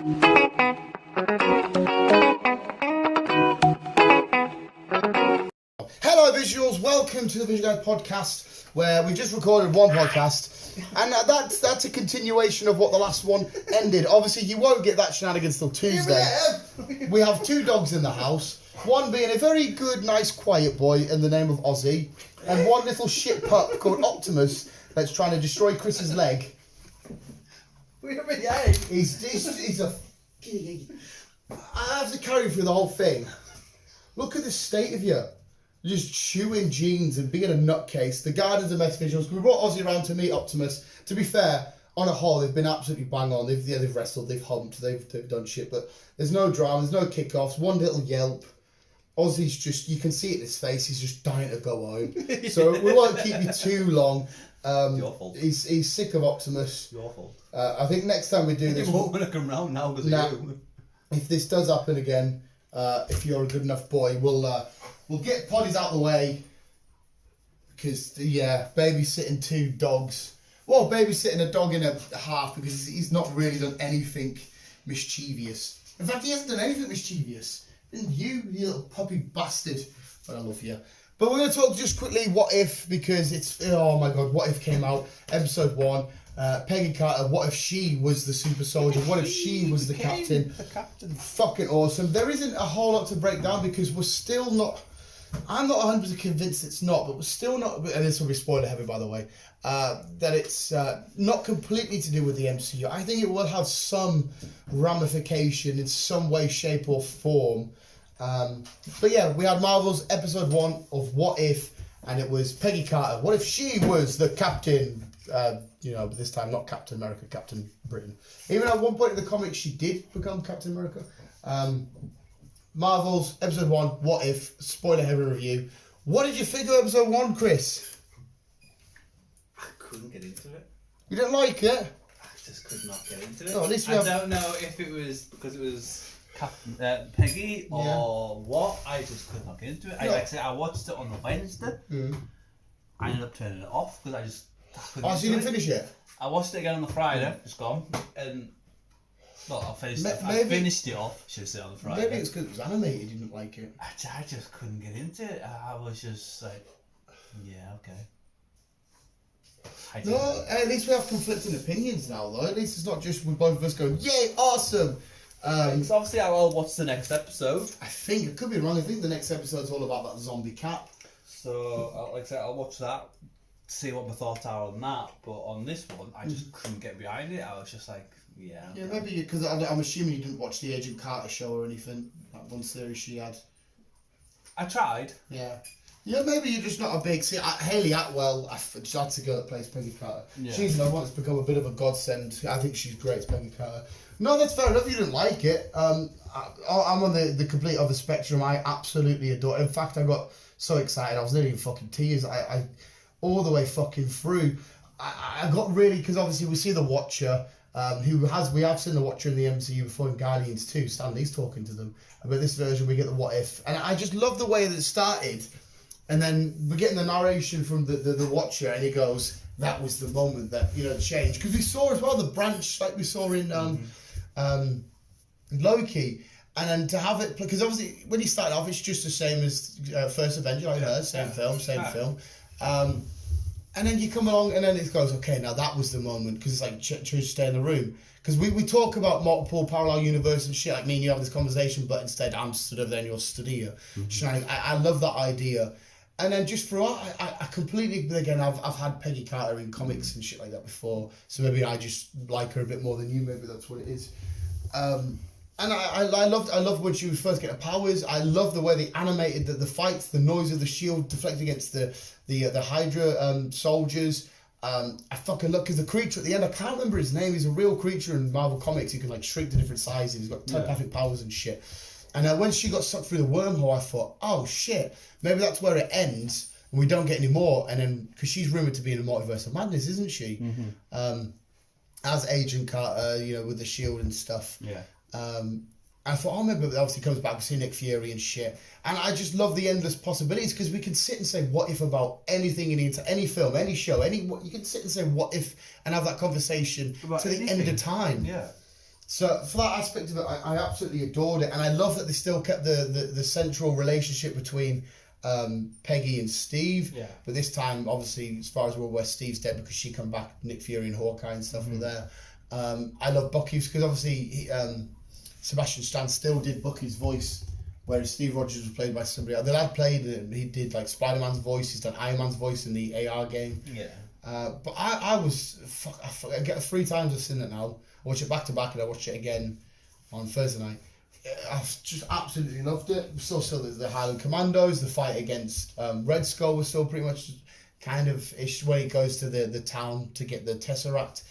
Hello visuals, welcome to the Visual Guyz podcast, where we just recorded one podcast, and that's a continuation of what the last one ended. Obviously you won't get that shenanigans till Tuesday. We have two dogs in the house, one being a very good, nice, quiet boy in the name of Ozzy, and one little shit pup called Optimus that's trying to destroy Chris's leg. He's a... I have to carry him through the whole thing. Look at the state of you. Just chewing jeans and being a nutcase. The garden's a mess visuals. We brought Ozzy around to meet Optimus. To be fair, on a whole, they've been absolutely bang on. They've wrestled, they've humped, they've done shit, but there's no drama, there's no kickoffs, one little yelp. Ozzy's just, you can see it in his face, he's just dying to go home. So we won't keep you too long. Your fault. He's sick of Optimus. Your fault. I think next time we do this... You won't want to come round now because of you. If this does happen again, if you're a good enough boy, we'll get potties out the way. Because, yeah, babysitting two dogs. Well, babysitting a dog in a half because he's not really done anything mischievous. In fact, he hasn't done anything mischievous. And you little puppy bastard. But I love you. But we're going to talk just quickly what if, because it's, oh my god, what if came out, episode 1. Peggy Carter, what if she was the super soldier? What if she was the captain? Fucking awesome. There isn't a whole lot to break down because we're still not, I'm not 100% convinced it's not, but we're still not, and this will be spoiler heavy by the way, that it's not completely to do with the MCU. I think it will have some ramification in some way, shape or form. But yeah, we had Marvel's episode 1 of What If, and it was Peggy Carter. What if she was the captain? You know, but this time not Captain America, Captain Britain. Even at one point in the comics, she did become Captain America. Marvel's episode 1, What If, spoiler heavy review. What did you think of episode 1, Chris? I couldn't get into it. You didn't like it? I just could not get into it. Oh, at least I don't know if it was because it was Peggy or what. I just could not get into it. No. Like I said, I watched it on the Wednesday. I ended up turning it off because I just... Oh, so you didn't finish it? I watched it again on the Friday, just gone, and well, I finished it off. Should have said on the Friday. Maybe it's because it was animated. You didn't like it. I just couldn't get into it. I was just like, yeah, okay. No, at least we have conflicting opinions now, though. At least it's not just with both of us going, yay, awesome. So obviously, I'll watch the next episode. I think it could be wrong. I think the next episode's all about that zombie cat. So, like I said, I'll watch that. See what my thoughts are on that, but on this one, I just couldn't get behind it. I was just like, yeah. Yeah, maybe because I'm assuming you didn't watch the Agent Carter show or anything. That one series she had. I tried. Yeah. Yeah, maybe you're just not a big... See, Hayley Atwell, just had to go that plays Peggy Carter. Yeah. She's another one that's become a bit of a godsend. I think she's great as Peggy Carter. No, that's fair enough. You didn't like it. I'm on the complete other spectrum. I absolutely adore it. In fact, I got so excited. I was nearly in fucking tears. I all the way fucking through. I got really, because obviously we see the Watcher, we have seen the Watcher in the MCU before in Guardians 2. Stan Lee's talking to them. But this version we get the What If. And I just love the way that it started. And then we're getting the narration from the Watcher, and he goes, that was the moment that, you know, changed. Because we saw as well the branch like we saw in Loki. And then to have it, because obviously when he started off, it's just the same as First Avenger, like her, same film. And then you come along and then it goes, okay, now that was the moment, because it's like, choose to stay in the room. Because we talk about multiple parallel universe and shit, like me and you have this conversation, but instead I'm stood over there and you're stood here. I love that idea. And then just throughout, I completely, again, I've had Peggy Carter in comics and shit like that before, so maybe I just like her a bit more than you, maybe that's what it is. And I loved when she was first getting powers. I love the way they animated the fights, the noise of the shield deflecting against the Hydra soldiers. I fucking love, because the creature at the end, I can't remember his name. He's a real creature in Marvel Comics. He can like shrink to different sizes. He's got telepathic powers and shit. And when she got sucked through the wormhole, I thought, oh shit, maybe that's where it ends and we don't get any more. And then, because she's rumoured to be in a multiverse of madness, isn't she? As Agent Carter, you know, with the shield and stuff. Yeah. I thought, oh, maybe it obviously comes back, we see Nick Fury and shit. And I just love the endless possibilities, because we can sit and say what if about anything in any film, any show, you can sit and say what if and have that conversation about to the end of time. Yeah. So for that aspect of it, I absolutely adored it, and I love that they still kept the central relationship between Peggy and Steve. Yeah. But this time, obviously, as far as we're aware, Steve's dead because she come back. Nick Fury and Hawkeye and stuff were there. I love Bucky's because obviously Sebastian Stan still did Bucky's voice, whereas Steve Rogers was played by somebody else. The lad played it. He did like Spider-Man's voice. He's done Iron Man's voice in the AR game. Yeah. But I get 3 times I've seen it now. I watch it back to back and I watch it again on Thursday night. I've just absolutely loved it. Still the Highland Commandos, the fight against Red Skull was still pretty much kind of ish when he goes to the town to get the Tesseract.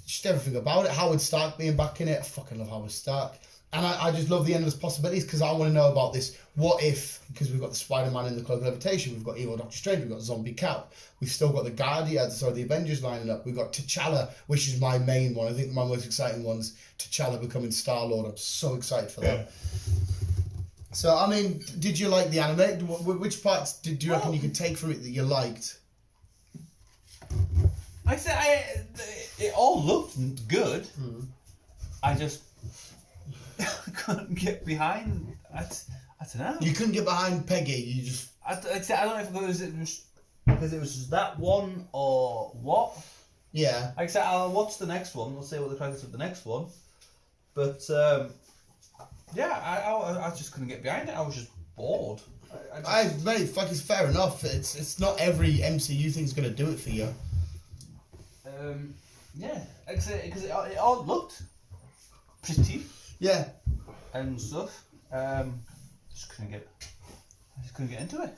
Just everything about it. Howard Stark being back in it. I fucking love Howard Stark. And I just love the endless possibilities because I want to know about this. What if, because we've got the Spider-Man in the Cloak of Levitation, we've got Evil Doctor Strange, we've got Zombie Cap, we've still got the Avengers lining up, we've got T'Challa, which is my main one. I think my most exciting one's T'Challa becoming Star-Lord. I'm so excited for that. Yeah. So, I mean, did you like the anime? Which parts do you reckon you could take from it that you liked? I said, it all looked good. I just couldn't get behind. I don't know. You couldn't get behind Peggy. You just. I don't know if it was because it was just that one or what. Yeah. Like I said, I'll watch the next one. We'll see what the crack is with the next one. But yeah, I just couldn't get behind it. I was just bored. Mate, like it's fair enough. It's not every MCU thing's gonna do it for you. Yeah, because it all looked pretty. Yeah. And stuff. Just couldn't get into it.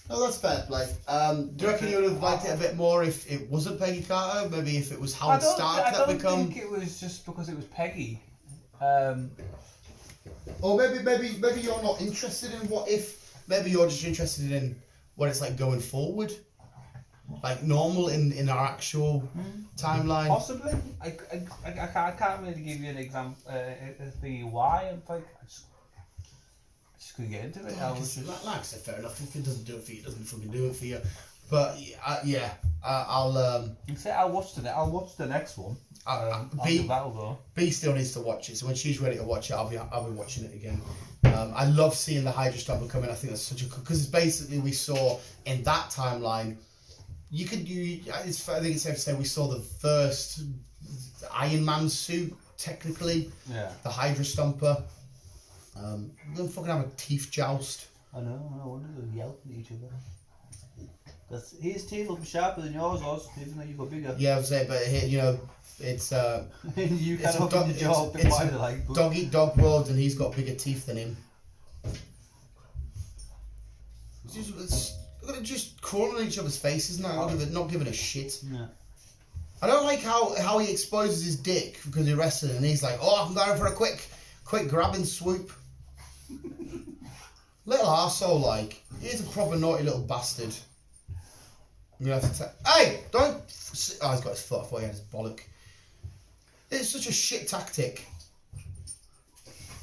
No, that's fair play. Do you reckon you would have liked it a bit more if it wasn't Peggy Carter? Maybe if it was Howard Stark that become. I don't think it was just because it was Peggy. Or maybe you're not interested in what if. Maybe you're just interested in what it's like going forward, like normal in our actual timeline. Possibly. I can't really give you an example. The why. I'm like, I just couldn't get into it. Like I said, fair enough. If it doesn't do it for you, it doesn't fucking do it for you. But yeah, I'll watch the next one. B still needs to watch it, so when she's ready to watch it, I'll be watching it again. I love seeing the Hydra Stomper come in. I think that's such a because it's basically we saw in that timeline. I think it's safe to say we saw the first Iron Man suit technically. Yeah. The Hydra Stomper. We're gonna fucking have a teeth joust. I know. I wonder if they'll yelp at each other. His teeth will be sharper than yours, Oz, even though you've got bigger. Yeah, I was saying, but it's you can't open the jaw a bit wider, like. Dog eat dog world, and he's got bigger teeth than him. They're just crawling on each other's faces now, not giving a shit. Yeah. I don't like how he exposes his dick because he's wrestling, and he's like, "Oh, I'm going for a quick grab and swoop." Little arsehole, like. He's a proper naughty little bastard. I'm gonna have to hey, don't. Oh, he's got his foot. I thought he had his bollock. It's such a shit tactic.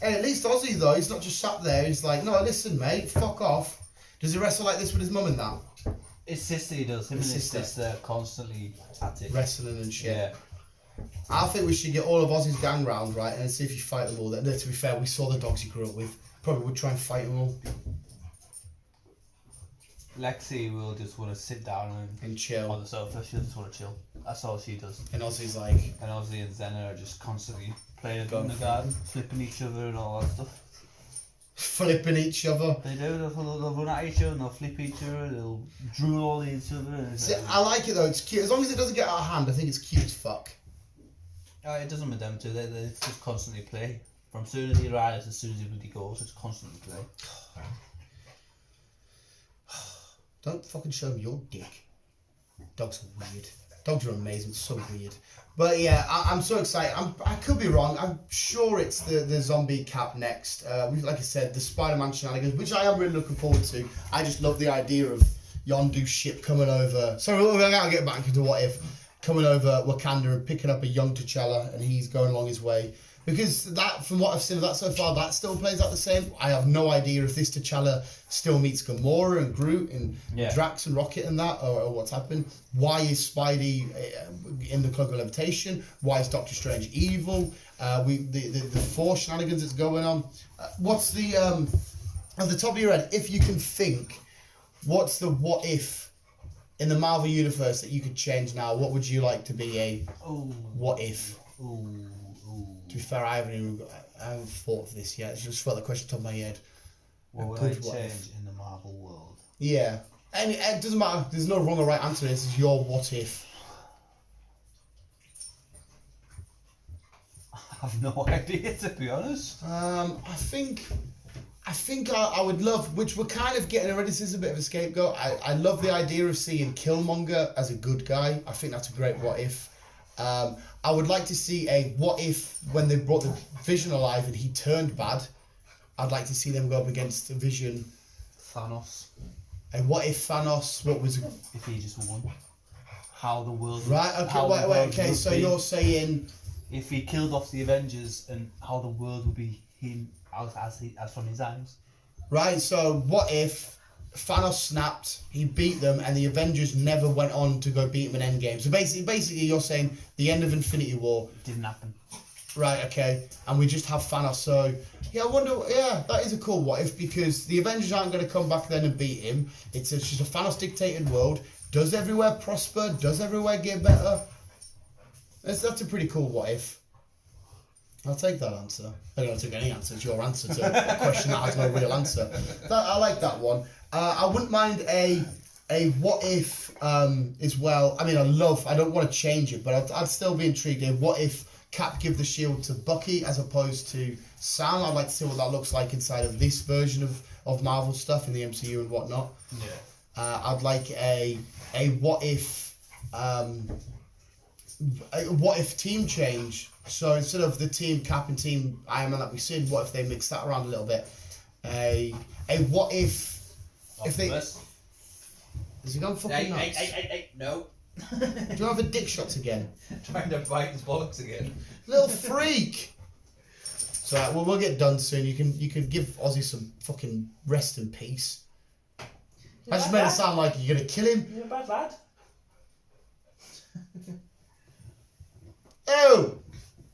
Hey, at least Ozzy though, he's not just sat there. He's like, no, listen, mate, fuck off. Does he wrestle like this with his mum and that? His sister he does. Him and his sister constantly at it. Wrestling and shit. Yeah. I think we should get all of Ozzy's gang round, right, and see if you fight them all. To be fair, we saw the dogs he grew up with. Probably would try and fight them all. Lexi will just want to sit down and chill on the sofa. She just want to chill. That's all she does. And Ozzy's like. And Ozzy and Zena are just constantly playing in the garden, flipping each other and all that stuff. Flipping each other. They do. They'll run at each other and they'll flip each other. They'll drool all each other. See, I like it though. It's cute. As long as it doesn't get out of hand, I think it's cute as fuck. It doesn't with them too. They just constantly play. From as soon as he arrives, as soon as he bloody goes, it's constantly play. Don't fucking show me your dick. Dogs are weird. Dogs are amazing. So weird. But yeah, I'm so excited. I could be wrong. I'm sure it's the zombie cap next. Like I said, the Spider-Man shenanigans, which I am really looking forward to. I just love the idea of Yondu's ship coming over. Sorry, we're going to get back into what if. Coming over Wakanda and picking up a young T'Challa, and he's going along his way. Because that, from what I've seen of that so far, that still plays out the same. I have no idea if this T'Challa still meets Gamora and Groot and Drax and Rocket and that, or what's happened. Why is Spidey in the Cloak of Levitation? Why is Doctor Strange evil? The Force shenanigans that's going on. What's the at the top of your head, if you can think, what's the what if in the Marvel universe that you could change now? What would you like to be a what if? To be fair, I haven't thought of this yet. It's just felt the question top of my head. What would I change in the Marvel world? Yeah. And it doesn't matter. There's no wrong or right answer. This is your what if. I have no idea, to be honest. I think I would love, which we're kind of getting already. This is a bit of a scapegoat. I love the idea of seeing Killmonger as a good guy. I think that's a great what if. I would like to see a what if when they brought the Vision alive and he turned bad. I'd like to see them go up against the Vision. Thanos. And what if Thanos? What was if he just won? How the world? Right. Okay. Wait. Okay. So you're saying if he killed off the Avengers and how the world would be him as from his eyes. Right. So what if Thanos snapped, he beat them, and the Avengers never went on to go beat him in Endgame? So basically, you're saying the end of Infinity War didn't happen. Right, okay. And we just have Thanos. So, yeah, I wonder, yeah, that is a cool what if, because the Avengers aren't going to come back then and beat him. It's just a Thanos dictated world. Does everywhere prosper? Does everywhere get better? That's a pretty cool what if. I'll take that answer. I don't take any answer. It's your answer to a question that has no real answer. I like that one. I wouldn't mind a what if as well. I mean, I don't want to change it, but I'd still be intrigued. What if Cap give the shield to Bucky as opposed to Sam? I'd like to see what that looks like inside of this version of Marvel stuff in the MCU and whatnot. Yeah. I'd like a what if team change. So instead of the team Cap and team Iron Man that we've seen, what if they mix that around a little bit? A what if they... Has he gone fucking nuts? Hey, no. Do you have a dick shots again? Trying to bite his bollocks again. Little freak! So we'll get done soon. You can give Ozzy some fucking rest in peace. I just made it sound like you're gonna kill him. You're a bad lad. Oh!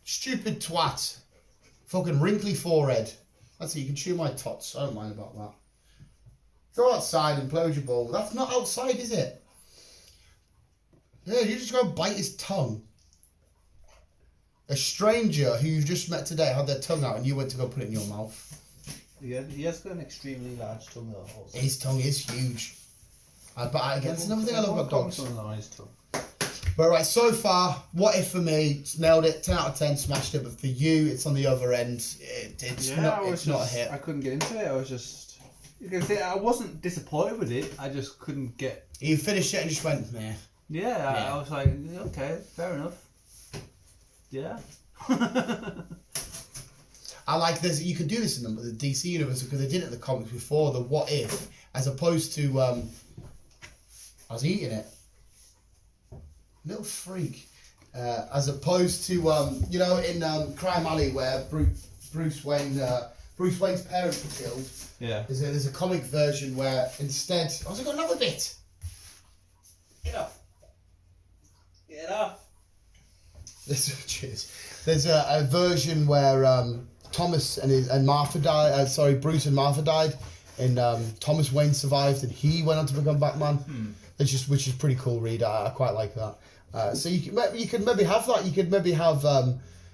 Stupid twat. Fucking wrinkly forehead. That's it, you can chew my tots. I don't mind about that. Go outside and play with your ball. That's not outside, is it? Yeah, you just go and bite his tongue. A stranger who you've just met today had their tongue out and you went to go put it in your mouth. Yeah, he has got an extremely large tongue though. Also. His tongue is huge. But again, it's another thing I love about dogs. But right, so far, what if for me, it's nailed it, 10 out of 10, smashed it, but for you, it's on the other end. It's not a hit. I couldn't get into it, I was just... You can say I wasn't disappointed with it, I just couldn't get... You finished it and just went, meh. Yeah, I was like, okay, fair enough. Yeah. I like this. You can do this in the DC universe because they did it in the comics before. The what if, as opposed to, I was eating it. Little freak. As opposed to, in Crime Alley where Bruce Wayne's parents were killed. Yeah. There's a comic version where instead, I've got another bit. Get off. Get off. Cheers. There's a version where Thomas and Martha died. Bruce and Martha died, and Thomas Wayne survived, and he went on to become Batman. Which is pretty cool read. I quite like that. So you could maybe have that. You could maybe have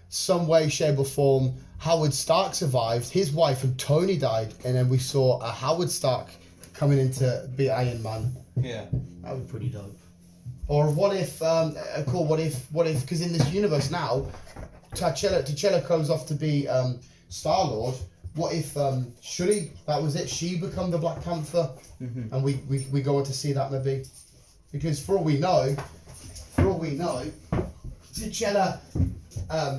some way, shape, or form. Howard Stark survived. His wife and Tony died, and then we saw a Howard Stark coming in to be Iron Man. Yeah, that would be pretty dope. Or what if, what if, because in this universe now, T'Challa goes off to be Star-Lord. What if Shuri, that was it, she become the Black Panther, and we go on to see that maybe, because for all we know, T'Challa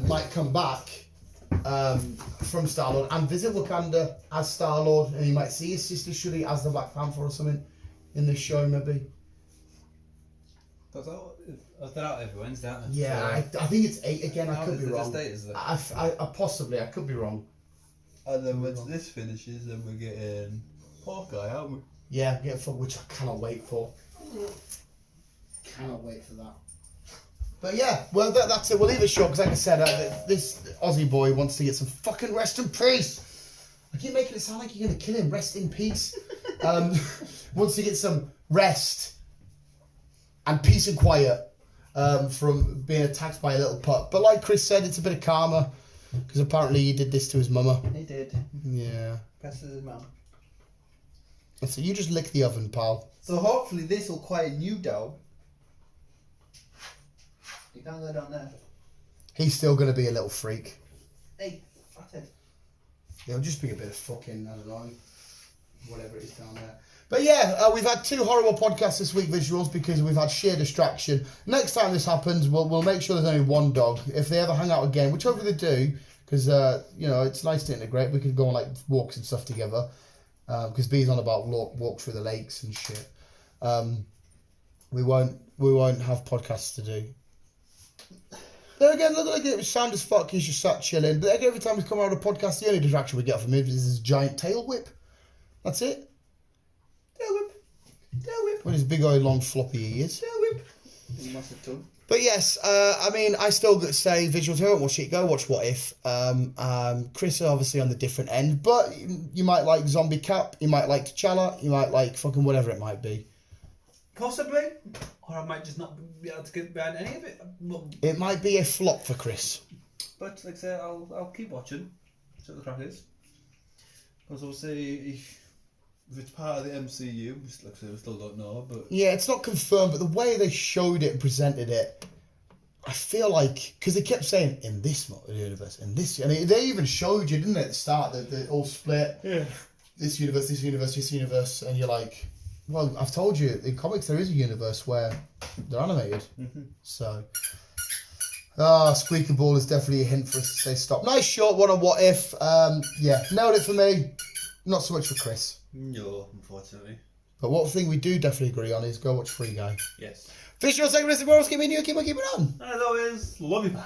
might come back from Star-Lord and visit Wakanda as Star-Lord, and he might see his sister Shuri as the Black Panther or something in this show maybe. They're out every Wednesday, aren't they? Yeah, I think it's 8 again. I How could be is the wrong. date, is it? I possibly, I could be wrong. And then once this finishes, then we're getting Hawkeye, aren't we? Yeah, get for which I cannot wait for. Cannot wait for that. But yeah, well that's it. We'll leave it short because, like I said, this Aussie boy wants to get some fucking rest in peace. I keep making it sound like you're gonna kill him. Rest in peace. Wants to get some rest and peace and quiet from being attacked by a little pup. But like Chris said, it's a bit of karma because apparently he did this to his mama. He did. Yeah. Bested his mum. So you just lick the oven, pal. So hopefully this will quieten you down. You can't go down there. He's still gonna be a little freak. Hey, fathead. It'll just be a bit of fucking, I don't know, whatever it is down there. But yeah, we've had 2 horrible podcasts this week, visuals, because we've had sheer distraction. Next time this happens, we'll make sure there's only one dog. If they ever hang out again, which hopefully they do, because, you know, it's nice to integrate. We could go on, like, walks and stuff together. Because B's on about walks through the lakes and shit. We won't have podcasts to do. Then again, look like it was sound as fuck. He's just sat chilling. But every time we come out of a podcast, the only distraction we get from him is this giant tail whip. That's it. Tail whip. Tail whip. With his big old long floppy ears. Tail whip. He must have done. But yes, I mean, I still say visuals. If you don't watch it, go watch What If. Chris is obviously on the different end, but you might like Zombie Cap, you might like T'Challa, you might like fucking whatever it might be. Possibly. Or I might just not be able to get behind any of it. It might be a flop for Chris. But like I say, I'll keep watching. See what the crack is. Because obviously, if it's part of the MCU, which like I say, we still don't know, but... Yeah, it's not confirmed, but the way they showed it and presented it, I feel like... Because they kept saying, in this universe, in this... And they even showed you, didn't they, at the start, that they all split. Yeah. This universe, this universe, this universe, and you're like... Well, I've told you, in comics there is a universe where they're animated. Mm-hmm. So... Squeaky Ball is definitely a hint for us to say stop. Nice short one on What If. Yeah, nailed it for me. Not so much for Chris. No, unfortunately. But one thing we do definitely agree on is go watch Free Guy. Yes. Visual segment, keep it on. As always, love you, bye.